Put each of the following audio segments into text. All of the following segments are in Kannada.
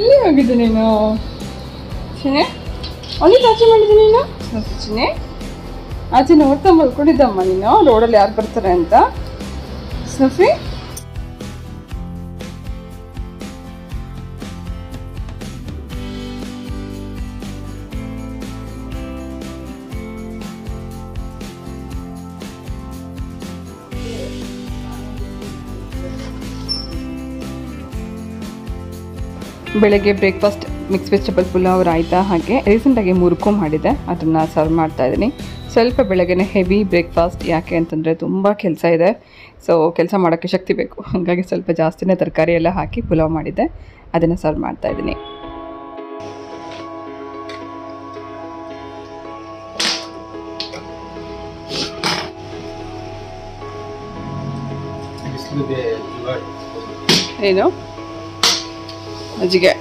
ಎಲ್ಲಿ ಹೋಗಿದ್ದೆ ನೀನು ಚಿನ್ನೆ? ಅಲ್ಲಿ ಆಚೆ ಮಾಡಿದ್ದೀನಿ ನೀನು ಚಿನ್ನೆ? ಆಚೆ ನೋಡ್ತಾ ಮಲ್ಕೊಂಡಿದ್ದಮ್ಮ ನೀನು ರೋಡಲ್ಲಿ ಯಾರು ಬರ್ತಾರೆ ಅಂತ. ಸಫಿ ಬೆಳಗ್ಗೆ breakfast mix vegetable pulao raita ಹಾಗೆ ರೀಸೆಂಟಾಗಿ ಮುರುಕು ಮಾಡಿದೆ, ಅದನ್ನು ಸರ್ವ್ ಮಾಡ್ತಾ ಇದ್ದೀನಿ. ಸ್ವಲ್ಪ ಬೆಳಗ್ಗೆ ಹೆವಿ ಬ್ರೇಕ್ಫಾಸ್ಟ್, ಯಾಕೆ ಅಂತಂದರೆ ತುಂಬ ಕೆಲಸ ಇದೆ. ಸೊ ಕೆಲಸ ಮಾಡೋಕ್ಕೆ ಶಕ್ತಿ ಬೇಕು, ಹಾಗಾಗಿ ಸ್ವಲ್ಪ ಜಾಸ್ತಿನೇ ತರಕಾರಿ ಎಲ್ಲ ಹಾಕಿ ಪುಲಾವ್ ಮಾಡಿದ್ದೆ, ಅದನ್ನು ಸರ್ವ್ ಮಾಡ್ತಾ ಇದ್ದೀನಿ. ಏನು ಅಜ್ಜಿಗೆ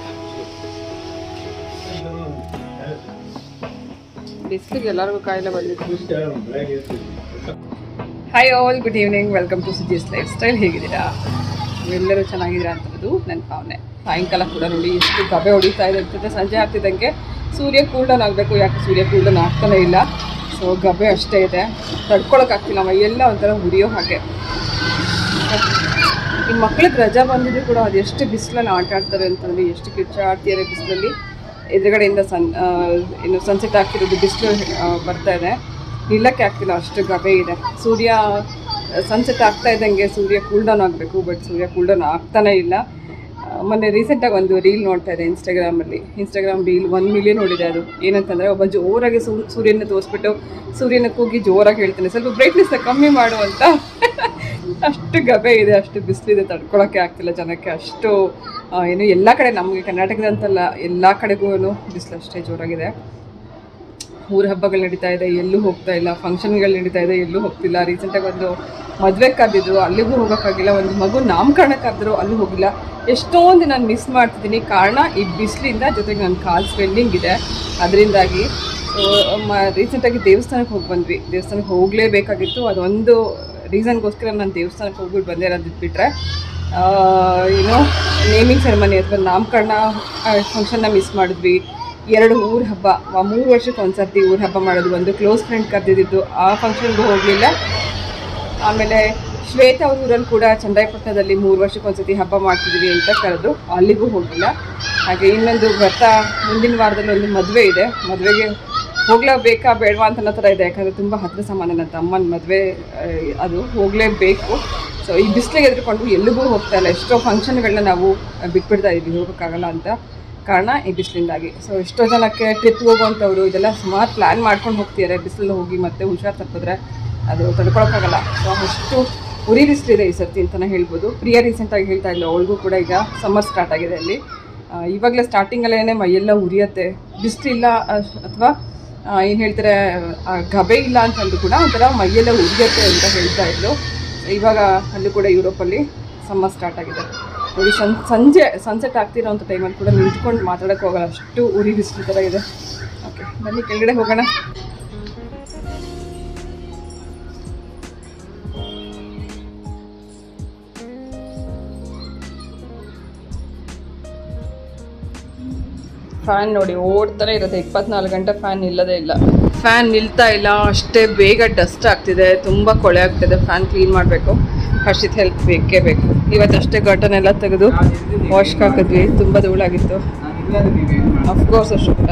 ಬಿಸಿಲಿಗೆ ಎಲ್ಲರಿಗೂ ಕಾಯಿಲೆ ಬಂದಿತ್ತು. Hi all, good evening, welcome to Suji's lifestyle. ಹೇಗಿದ್ದೀರಾ? ಎಲ್ಲರೂ ಚೆನ್ನಾಗಿದ್ದೀರಾ ಅಂತದ್ದು ನನ್ನ ಭಾವನೆ. ಸಾಯಂಕಾಲ ಕೂಡ ನೋಡಿ ಎಷ್ಟು ಗಬೆ ಹೊಡಿತಾ ಇದೆ ಅಂತಂದರೆ ಸಂಜೆ ಆಗ್ತಿದ್ದಂಗೆ ಸೂರ್ಯ ಕೂಲ್ಡೌನ್ ಆಗಬೇಕು, ಯಾಕೆ ಸೂರ್ಯ ಕೂಲ್ಡೌನ್ ಆಗ್ತಾನೆ ಇಲ್ಲ. ಸೊ ಗಬೆ ಅಷ್ಟೇ ಇದೆ, ತಡ್ಕೊಳಕ್ಕಾಗ್ತಿಲ್ಲ, ಮೈಯೆಲ್ಲ ಒಂಥರ ಉರಿಯೋ ಹಾಗೆ. ಈ ಮಕ್ಳಿಗೆ ರಜಾ ಬಂದಿದ್ರು ಕೂಡ ಅದು ಎಷ್ಟು ಬಿಸಿಲಲ್ಲಿ ಆಟ ಆಡ್ತಾರೆ ಅಂತಂದರೆ, ಎಷ್ಟು ಕಿಚ್ಚಾಡ್ತಿದ್ದಾರೆ ಬಿಸಿಲಲ್ಲಿ. ಎದುರುಗಡೆಯಿಂದ ಇನ್ನು ಸನ್ಸೆಟ್ ಆಗ್ತಿರೋದು ಬಿಸಿಲು ಬರ್ತಾ ಇದೆ, ನಿಲ್ಲಕ್ಕೆ ಆಗ್ತಿಲ್ಲ, ಅಷ್ಟು ಗಬೆ ಇದೆ. ಸೂರ್ಯ ಸನ್ಸೆಟ್ ಆಗ್ತಾ ಇದ್ದಂಗೆ ಸೂರ್ಯ ಕೂಲ್ಡೌನ್ ಆಗಬೇಕು, ಬಟ್ ಸೂರ್ಯ ಕೂಲ್ಡೌನ್ ಆಗ್ತಾನೇ ಇಲ್ಲ. ಮೊನ್ನೆ ರೀಸೆಂಟಾಗಿ ಒಂದು ರೀಲ್ ನೋಡ್ತಾ ಇದೆ ಇನ್ಸ್ಟಾಗ್ರಾಮ್ ರೀಲ್ 1 ಮಿಲಿಯನ್ ನೋಡಿದೆ. ಅದು ಏನಂತಂದರೆ, ಒಬ್ಬ ಜೋರಾಗಿ ಸೂರ್ಯನ ತೋರಿಸ್ಬಿಟ್ಟು ಸೂರ್ಯನ ಕೂಗಿ ಜೋರಾಗಿ ಹೇಳ್ತಾನೆ, ಸ್ವಲ್ಪ ಬ್ರೈಟ್ನೆಸ್ನ ಕಮ್ಮಿ ಮಾಡು ಅಂತ. ಅಷ್ಟು ಗಬೆ ಇದೆ, ಅಷ್ಟು ಬಿಸಿಲಿದೆ, ತಡ್ಕೊಳಕ್ಕೆ ಆಗ್ತಿಲ್ಲ ಜನಕ್ಕೆ. ಅಷ್ಟು ಏನು ಎಲ್ಲ ಕಡೆ, ನಮಗೆ ಕರ್ನಾಟಕದಂತಲ್ಲ ಎಲ್ಲ ಕಡೆಗೂ ಬಿಸಿಲು ಅಷ್ಟೇ ಜೋರಾಗಿದೆ. ಊರ ಹಬ್ಬಗಳು ನಡೀತಾ ಇದೆ, ಎಲ್ಲೂ ಹೋಗ್ತಾ ಇಲ್ಲ. ಫಂಕ್ಷನ್ಗಳು ನಡೀತಾ ಇದೆ, ಎಲ್ಲೂ ಹೋಗ್ತಿಲ್ಲ. ರೀಸೆಂಟಾಗಿ ಒಂದು ಮದುವೆ ಕರೆದಿದ್ರು, ಅಲ್ಲಿಗೂ ಹೋಗೋಕ್ಕಾಗಿಲ್ಲ. ಒಂದು ಮಗು ನಾಮಕರಣ ಕರೆದ್ರು, ಅಲ್ಲೂ ಹೋಗಿಲ್ಲ. ಎಷ್ಟೊಂದು ನಾನು ಮಿಸ್ ಮಾಡ್ತಿದ್ದೀನಿ. ಕಾರಣ ಈ ಬಿಸಿಲಿಂದ, ಜೊತೆಗೆ ನನ್ನ ಕಾಲು ಸ್ವೆಲ್ಲಿಂಗ್ ಇದೆ ಅದರಿಂದಾಗಿ. ರೀಸೆಂಟಾಗಿ ದೇವಸ್ಥಾನಕ್ಕೆ ಹೋಗಿ ಬಂದ್ವಿ. ದೇವಸ್ಥಾನಕ್ಕೆ ಹೋಗಲೇಬೇಕಾಗಿತ್ತು, ಅದೊಂದು ರೀಸನ್ಗೋಸ್ಕರ ನಾನು ದೇವಸ್ಥಾನಕ್ಕೆ ಹೋಗ್ಬಿಟ್ಟು ಬಂದೆ. ಅನ್ನೋದು ಬಿಟ್ಟರೆ ಏನೋ ನೇಮಿಂಗ್ ಸೆರೆಮನಿ ಅಥವಾ ನಾಮಕರಣ ಫಂಕ್ಷನ್ನ ಮಿಸ್ ಮಾಡಿದ್ವಿ. 2 ಊರ ಹಬ್ಬ, 3 ವರ್ಷಕ್ಕೆ ಒಂದ್ಸರ್ತಿ ಊರ ಹಬ್ಬ ಮಾಡೋದು. ಒಂದು ಕ್ಲೋಸ್ ಫ್ರೆಂಡ್ ಕರೆದಿದ್ದು, ಆ ಫಂಕ್ಷನ್ಗೂ ಹೋಗಲಿಲ್ಲ. ಆಮೇಲೆ ಶ್ವೇತಾ ಅವ್ರ ಊರಲ್ಲಿ ಕೂಡ ಚಂದ್ರಾಯಪಟ್ಟಣದಲ್ಲಿ 3 ವರ್ಷಕ್ಕೆ ಒಂದ್ಸತಿ ಹಬ್ಬ ಮಾಡ್ತಿದ್ವಿ ಅಂತ ಕರೆದು, ಅಲ್ಲಿಗೂ ಹೋಗಿಲ್ಲ. ಹಾಗೆ ಇನ್ನೊಂದು ಮುಂದಿನ ವಾರದಲ್ಲಿ ಒಂದು ಮದುವೆ ಇದೆ, ಮದುವೆಗೆ ಹೋಗ್ಲೇಬೇಕಾ ಬೇಡವಾ ಅಂತ ಅನ್ನೋ ಥರ ಇದೆ. ಯಾಕಂದರೆ ತುಂಬ ಹತ್ತಿರ ಸಮಾನ, ನನ್ನ ತಮ್ಮನ ಮದುವೆ, ಅದು ಹೋಗಲೇಬೇಕು. ಸೊ ಈ ಬಿಸಿಲಿಗೆ ಎದುರುಕೊಂಡು ಎಲ್ಲಿಗೂ ಹೋಗ್ತಾ ಇಲ್ಲ. ಎಷ್ಟೋ ಫಂಕ್ಷನ್ಗಳನ್ನ ನಾವು ಬಿಟ್ಬಿಡ್ತಾ ಇದ್ವಿ, ಹೋಗೋಕ್ಕಾಗಲ್ಲ ಅಂತ. ಕಾರಣ ಈ ಬಿಸಿಲಿಂದಾಗಿ. ಸೊ ಎಷ್ಟೋ ಜನಕ್ಕೆ ಟ್ರಿಪ್ ಹೋಗುವಂಥವ್ರು ಇದೆಲ್ಲ ಸುಮಾರು ಪ್ಲ್ಯಾನ್ ಮಾಡ್ಕೊಂಡು ಹೋಗ್ತಿದ್ದಾರೆ. ಬಿಸಿಲು ಹೋಗಿ ಮತ್ತೆ ಹುಷಾರು ತಪ್ಪಿದ್ರೆ ಅದು ತಡ್ಕೊಳಕ್ಕಾಗಲ್ಲ. ಸೊ ಅಷ್ಟು ಉರಿ ಬಿಸಿಲಿದೆ ಈ ಸರ್ತಿ ಅಂತಲೇ ಹೇಳ್ಬೋದು. ಪ್ರಿಯಾ ರೀಸೆಂಟಾಗಿ ಹೇಳ್ತಾ ಇಲ್ಲ, ಅವಳಿಗೂ ಕೂಡ ಈಗ ಸಮ್ಮರ್ ಸ್ಟಾರ್ಟ್ ಆಗಿದೆ ಅಲ್ಲಿ. ಇವಾಗಲೇ ಸ್ಟಾರ್ಟಿಂಗಲ್ಲೇ ಮೈಯೆಲ್ಲ ಉರಿಯುತ್ತೆ. ಬಿಸಿಲಿಲ್ಲ ಅಥವಾ ಏನು ಹೇಳ್ತಾರೆ, ಗಬೆ ಇಲ್ಲ ಅಂತಂದು ಕೂಡ ಒಂಥರ ಮೈಯೆಲ್ಲ ಉರಿಯುತ್ತೆ ಅಂತ ಹೇಳ್ತಾ ಇದ್ಲು. ಇವಾಗ ಅಲ್ಲೂ ಕೂಡ ಯುರೋಪಲ್ಲಿ ಸಮ್ಮರ್ ಸ್ಟಾರ್ಟ್ ಆಗಿದೆ ನೋಡಿ. ಸಂಜೆ ಸನ್ಸೆಟ್ ಆಗ್ತಿರೋಂಥ ಟೈಮಲ್ಲಿ ಕೂಡ ನಿಂತ್ಕೊಂಡು ಮಾತಾಡೋಕ್ಕೆ ಹೋಗಲ್ಲ, ಅಷ್ಟು ಉರಿ ಬಿಸಿಲು ಥರ ಇದೆ. ಓಕೆ, ಬನ್ನಿ ಕೆಳಗಡೆ ಹೋಗೋಣ. ಫ್ಯಾನ್ ನೋಡಿ ಓಡ್ತಾನೆ ಇರುತ್ತೆ, 24 ಗಂಟೆ ಫ್ಯಾನ್ ನಿಲ್ಲದೇ ಇಲ್ಲ. ಫ್ಯಾನ್ ನಿಲ್ತಾ ಇಲ್ಲ, ಅಷ್ಟೇ ಬೇಗ ಡಸ್ಟ್ ಆಗ್ತಿದೆ, ತುಂಬ ಕೊಳೆ ಆಗ್ತಿದೆ. ಫ್ಯಾನ್ ಕ್ಲೀನ್ ಮಾಡಬೇಕು, ಹರ್ಷಿತ್ ಹೆಲ್ಪ್ ಬೇಕೇ ಬೇಕು. ಇವತ್ತಷ್ಟೇ ಗಟನೆಲ್ಲ ತೆಗೆದು ವಾಶ್ಗೆ ಹಾಕಿದ್ವಿ, ತುಂಬ ಧೂಳಾಗಿತ್ತು. ಅಫ್ಕೋರ್ಸ್ ಅಶೋಕ್ಟ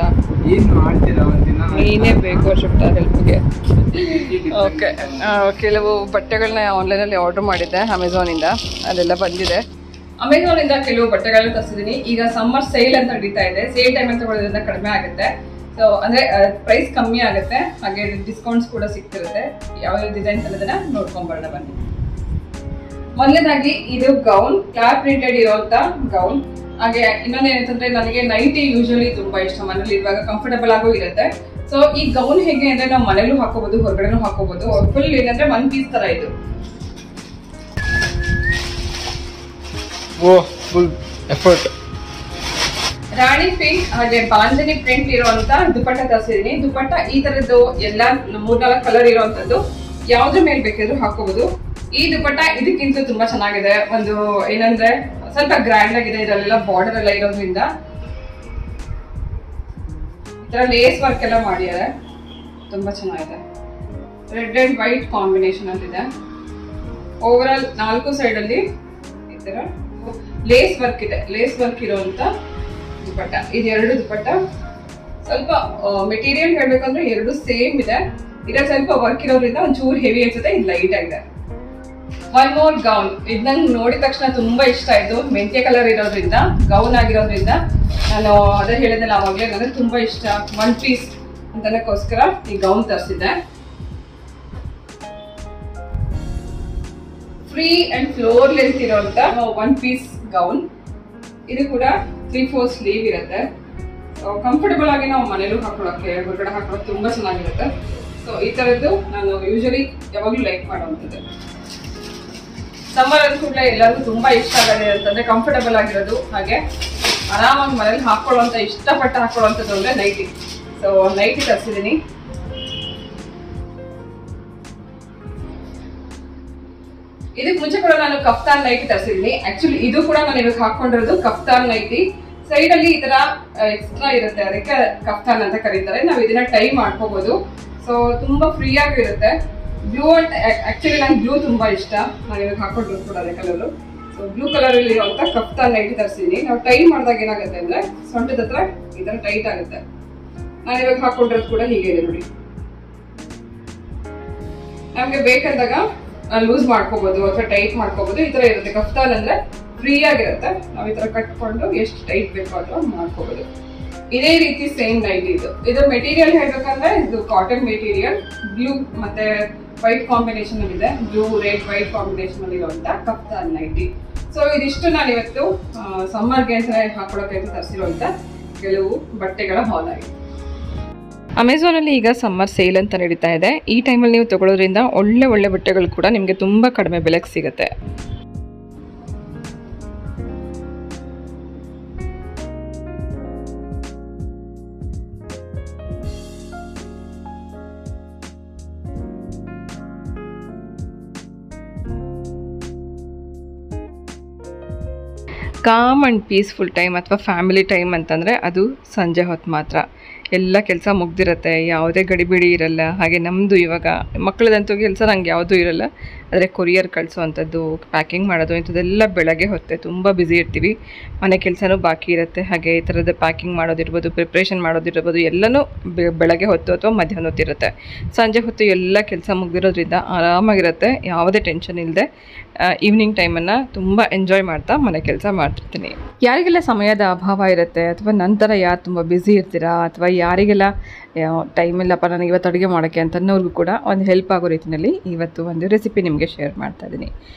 ನೀನೇ ಬೇಕು, ಅಶೋಕ್ಟ ಹೆಲ್ಪ್ಗೆ. ಓಕೆ, ಕೆಲವು ಬಟ್ಟೆಗಳನ್ನ ಆನ್ಲೈನಲ್ಲಿ ಆರ್ಡರ್ ಮಾಡಿದ್ದೆ ಅಮೆಝಾನಿಂದ, ಅದೆಲ್ಲ ಬಂದಿದೆ. ಅಮೆಝಾನಿಂದ ಕೆಲವು ಬಟ್ಟೆಗಳನ್ನ ತರಿಸಿದ್ದೀನಿ. ಈಗ ಸಮ್ಮರ್ ಸೇಲ್ ಅಂತ ನಡೀತಾ ಇದೆ, ಸೇಲ್ ಟೈಮಲ್ಲಿ ತಗೊಳ್ಳೋದ್ರಿಂದ ಕಡಿಮೆ ಆಗುತ್ತೆ. ಸೊ ಅಂದರೆ ಪ್ರೈಸ್ ಕಮ್ಮಿ ಆಗುತ್ತೆ, ಹಾಗೆ ಡಿಸ್ಕೌಂಟ್ಸ್ ಕೂಡ ಸಿಗ್ತಿರುತ್ತೆ. ಯಾವ ಡಿಸೈನ್ಸ್ ಅನ್ನೋದನ್ನ ನೋಡ್ಕೊಂಬರೋಣ ಬನ್ನಿ. ಮೊದಲನೇದಾಗಿ ಇದು ಗೌನ್, ಕ್ಲಾತ್ ಪ್ರಿಂಟೆಡ್ ಇರೋಂಥ ಗೌನ್. ಹಾಗೆ ಇನ್ನೊಂದೇನಂತಂದ್ರೆ, ನನಗೆ ನೈಟಿ ಯೂಶಲಿ ತುಂಬಾ ಇಷ್ಟ, ಮನೇಲಿ ಇರುವಾಗ ಕಂಫರ್ಟಬಲ್ ಆಗೋ ಇರುತ್ತೆ. ಸೊ ಈ ಗೌನ್ ಹೇಗೆ ಅಂದ್ರೆ, ನಾವು ಮನೇಲೂ ಹಾಕೋಬಹುದು, ಹೊರಗಡೆನೂ ಹಾಕೋಬಹುದು. ಫುಲ್ ಏನಂದ್ರೆ 1 ಪೀಸ್ ತರ ಇದು. Full effort. ರಾಣಿ ಪಿಂಕ್ ಹಾಗೆ ಬಾಂಧನಿ ಪ್ರಿಂಟ್ ಇರುವಂತ ದುಪಟ್ಟ ತರಿಸಿದೀನಿ. ದುಪಟ್ಟ ಈ ತರದ್ದು ಎಲ್ಲ 3-4 ಕಲರ್ ಇರುವಂತದ್ದು, ಯಾವ್ದ್ರ ಮೇಲೆ ಬೇಕಾದ್ರೂ ಹಾಕೋಬಹುದು. ಈ ದುಪಟ್ಟ ಇದಕ್ಕಿಂತ ತುಂಬಾ ಚೆನ್ನಾಗಿದೆ. ಒಂದು ಏನಂದ್ರೆ ಸ್ವಲ್ಪ ಗ್ರ್ಯಾಂಡ್ ಆಗಿದೆ, ಇದರಲ್ಲೆಲ್ಲ ಬಾರ್ಡರ್ ಎಲ್ಲ ಇರೋದ್ರಿಂದ ಥರ ಲೇಸ್ ವರ್ಕ್ ಎಲ್ಲ ಮಾಡಿದ್ದಾರೆ, ತುಂಬ ಚೆನ್ನಾಗಿದೆ. ರೆಡ್ ಆ್ಯಂಡ್ ವೈಟ್ ಕಾಂಬಿನೇಷನಲ್ಲಿದೆ. ಓವರ್ ಆಲ್ 4 ಸೈಡಲ್ಲಿ ಈ ಥರ ಲೇಸ್ ವರ್ಕ್ ಇದೆ. ಲೇಸ್ ವರ್ಕ್ ಇರೋವಂಥ ದುಪಟ್ಟ. ಇದು 2 ದುಪಟ್ಟ. ಸ್ವಲ್ಪ ಮೆಟೀರಿಯಲ್ ಹೇಳ್ಬೇಕಂದ್ರೆ 2 ಸೇಮ್ ಇದೆ. ಇದರಲ್ಲಿ ಸ್ವಲ್ಪ ವರ್ಕ್ ಇರೋದ್ರಿಂದ ಒಂಚೂರು ಹೆವಿ ಅನ್ಸುತ್ತೆ, ಇದು ಲೈಟ್ ಆಗಿದೆ. One more gown. ಇದು ನಂಗೆ ನೋಡಿದ ತಕ್ಷಣ ತುಂಬಾ ಇಷ್ಟ ಆಯ್ತು. ಮೆಂತ್ಯ ಕಲರ್ ಇರೋದ್ರಿಂದ, ಗೌನ್ ಆಗಿರೋದ್ರಿಂದ ನಾನು ಅದೇ ಹೇಳಿದ್ನಲ್ಲ ಆವಾಗಲೇ, ನನಗೆ ತುಂಬಾ ಇಷ್ಟ. 1 ಪೀಸ್ ಅಂತನಕ್ಕೋಸ್ಕರ ಈ ಗೌನ್ ತರಿಸಿದ್ದೆ. ಫ್ರೀ ಅಂಡ್ ಫ್ಲೋರ್ ಲೆಂತ್ ಇರೋಂತ 1 ಪೀಸ್ ಗೌನ್. ಇದು ಕೂಡ 3/4 ಸ್ಲೀವ್ ಇರುತ್ತೆ. ಸೊ ಕಂಫರ್ಟಬಲ್ ಆಗಿ ನಾವು ಮನೇಲೂ ಹಾಕೊಳ್ಳೋಕೆ, ಹೊರಗಡೆ ಹಾಕೊಳ್ಳೋಕೆ ತುಂಬಾ ಚೆನ್ನಾಗಿರುತ್ತೆ. ಸೊ ಈ ತರದ್ದು ನಾನು ಯೂಶಲಿ ಯಾವಾಗಲೂ ಲೈಕ್ ಮಾಡುವಂಥದ್ದು. ಸಮ್ಮರ್ ಅಂದ ಕೂಡಲೇ ಎಲ್ಲರಿಗೂ ತುಂಬಾ ಇಷ್ಟ ಆಗಿದೆ ಅಂತಂದ್ರೆ ಕಂಫರ್ಟಬಲ್ ಆಗಿರೋದು, ಹಾಗೆ ಆರಾಮಾಗಿ ಮನೇಲಿ ಹಾಕೊಳ್ಳುವಂತ, ಇಷ್ಟಪಟ್ಟು ಹಾಕೊಳ್ಳುವಂಥದ್ದು ಅಂದ್ರೆ ನೈಟಿ. So nighty ತರಿಸಿದ್ದೀನಿ. ಇದಕ್ಕೆ ಮುಂಚೆ ಕೂಡ ನಾನು ಕಫ್ತಾನ್ ನೈಟಿ ತರಿಸಿದ್ದೀನಿ. ಆಕ್ಚುಲಿ ಇದು ಕೂಡ ನಾನು ಇವಾಗ ಹಾಕೊಂಡಿರೋದು ಕಫ್ತಾನ್ ನೈಟಿ. ಸೈಡ್ ಅಲ್ಲಿ ಈ ತರ ಎಕ್ಸ್ಟ್ರಾ ಇರುತ್ತೆ, ಅದಕ್ಕೆ ಕಫ್ತಾನ್ ಅಂತ ಕರೀತಾರೆ. ನಾವು ಇದನ್ನ ಟೈ ಮಾಡ್ಕೋಬಹುದು. ಸೊ ತುಂಬಾ ಫ್ರೀ ಆಗಿರುತ್ತೆ. ಬ್ಲೂ ಅಂಡ್ ಆಕ್ಚುಲಿ ನಂಗೆ ಬ್ಲೂ ತುಂಬಾ ಇಷ್ಟ. ನಾನು ಇವಾಗ ಹಾಕೊಂಡಿರೋದು ಕೂಡ ಅದೇ ಕಲರ್. ಸೊ ಬ್ಲೂ ಕಲರ್ ಅಲ್ಲಿ ಇರುವಂತ ಕಫ್ತಾನ್ ನೈಟಿ ತರಿಸಿದ್ದೀನಿ. ನಾವು ಟೈ ಮಾಡಿದಾಗ ಏನಾಗುತ್ತೆ ಅಂದ್ರೆ ಸೊಂಟದ ಹತ್ರ ಈ ತರ ಟೈಟ್ ಆಗುತ್ತೆ. ನಾನು ಇವಾಗ ಹಾಕೊಂಡಿರೋದು ಕೂಡ ಹೀಗೆ ಇದೆ ನೋಡಿ. ನಮ್ಗೆ ಬೇಕಂದಾಗ ಲೂಸ್ ಮಾಡ್ಕೋಬಹುದು ಅಥವಾ ಟೈಟ್ ಮಾಡ್ಕೋಬಹುದು. ಈ ತರ ಇರುತ್ತೆ. ಕಫ್ತಾನ್ ಅಂದ್ರೆ ಫ್ರೀ ಆಗಿರುತ್ತೆ. ನಾವು ಈ ತರ ಕಟ್ಕೊಂಡು ಎಷ್ಟು ಟೈಟ್ ಬೇಕೋ ಅಥವಾ ಮಾಡ್ಕೋಬಹುದು. ಇದೇ ರೀತಿ ಸೇಮ್ ನೈಟಿ ಇದು ಮೆಟೀರಿಯಲ್ ಹೇಳ್ಬೇಕಂದ್ರೆ ಇದು ಕಾಟನ್ ಮೆಟೀರಿಯಲ್. ಬ್ಲೂ ಮತ್ತೆ ವೈಟ್ ಕಾಂಬಿನೇಷನ್ ಅಲ್ಲಿ ಇದೆ. ಬ್ಲೂ ರೆಡ್ ವೈಟ್ ಕಾಂಬಿನೇಷನ್ ಅಲ್ಲಿ ಇರುವಂತ ಕಫ್ತಾನ್ ನೈಟಿ. ಸೊ ಇದಿಷ್ಟು ನಾನು ಇವತ್ತು ಸಮ್ಮರ್ಗೆ ಅಂತ ಹಾಕೊಳ್ಳೋಕೆ ಅಂತ ತರಿಸಿರುವಂತ ಕೆಲವು ಬಟ್ಟೆಗಳ ಹಾಲ್ ಆಗಿದೆ. ಅಮೆಝಾನಲ್ಲಿ ಈಗ ಸಮ್ಮರ್ ಸೇಲ್ ಅಂತ ನಡೀತಾ ಇದೆ. ಈ ಟೈಮಲ್ಲಿ ನೀವು ತಗೊಳ್ಳೋದ್ರಿಂದ ಒಳ್ಳೆ ಒಳ್ಳೆ ಬಟ್ಟೆಗಳು ಕೂಡ ನಿಮಗೆ ತುಂಬ ಕಡಿಮೆ ಬೆಲೆಗೆ ಸಿಗುತ್ತೆ. ಕಾಮ್ ಆ್ಯಂಡ್ ಪೀಸ್ಫುಲ್ ಟೈಮ್ ಅಥವಾ ಫ್ಯಾಮಿಲಿ ಟೈಮ್ ಅಂತಂದರೆ ಅದು ಸಂಜೆ ಹೊತ್ತು ಮಾತ್ರ. ಎಲ್ಲ ಕೆಲಸ ಮುಗ್ದಿರುತ್ತೆ, ಯಾವುದೇ ಗಡಿಬಿಡಿ ಇರಲ್ಲ. ಹಾಗೆ ನಮ್ಮದು ಇವಾಗ ಮಕ್ಕಳದಂತೂ ಕೆಲಸ ನಂಗೆ ಯಾವುದೂ ಇರಲ್ಲ. ಆದರೆ ಕೊರಿಯರ್ ಕಳಿಸೋವಂಥದ್ದು, ಪ್ಯಾಕಿಂಗ್ ಮಾಡೋದು ಇಂಥದ್ದೆಲ್ಲ ಬೆಳಗ್ಗೆ ಹೊತ್ತೆ ತುಂಬ ಬ್ಯುಸಿ ಇರ್ತೀವಿ. ಮನೆ ಕೆಲಸನೂ ಬಾಕಿ ಇರುತ್ತೆ. ಹಾಗೆ ಈ ಥರದ ಪ್ಯಾಕಿಂಗ್ ಮಾಡೋದಿರ್ಬೋದು, ಪ್ರಿಪ್ರೇಷನ್ ಮಾಡೋದಿರ್ಬೋದು, ಎಲ್ಲನೂ ಬೆಳಗ್ಗೆ ಹೊತ್ತು ಅಥವಾ ಮಧ್ಯಾಹ್ನ ಹೊತ್ತಿರುತ್ತೆ. ಸಂಜೆ ಹೊತ್ತು ಎಲ್ಲ ಕೆಲಸ ಮುಗ್ದಿರೋದ್ರಿಂದ ಆರಾಮಾಗಿರುತ್ತೆ, ಯಾವುದೇ ಟೆನ್ಷನ್ ಇಲ್ಲದೆ ಈವ್ನಿಂಗ್ ಟೈಮನ್ನು ತುಂಬ ಎಂಜಾಯ್ ಮಾಡ್ತಾ ಮನೆ ಕೆಲಸ ಮಾಡ್ತಿರ್ತೀನಿ. ಯಾರಿಗೆಲ್ಲ ಸಮಯದ ಅಭಾವ ಇರುತ್ತೆ ಅಥವಾ ನಂತರ ಯಾರು ತುಂಬ ಬ್ಯುಸಿ ಇರ್ತೀರಾ ಅಥವಾ ಯಾರಿಗೆಲ್ಲ ಟೈಮ್ ಇಲ್ಲಪ್ಪ ನನಗೆ ಇವತ್ತು ಅಡುಗೆ ಮಾಡೋಕ್ಕೆ ಅಂತನ್ನೋರ್ಗೂ ಕೂಡ ಒಂದು ಹೆಲ್ಪ್ ಆಗೋ ರೀತಿಯಲ್ಲಿ ಇವತ್ತು ಒಂದು ರೆಸಿಪಿ ನಿಮಗೆ ಶೇರ್ ಮಾಡ್ತಾ ಇದ್ದೀನಿ.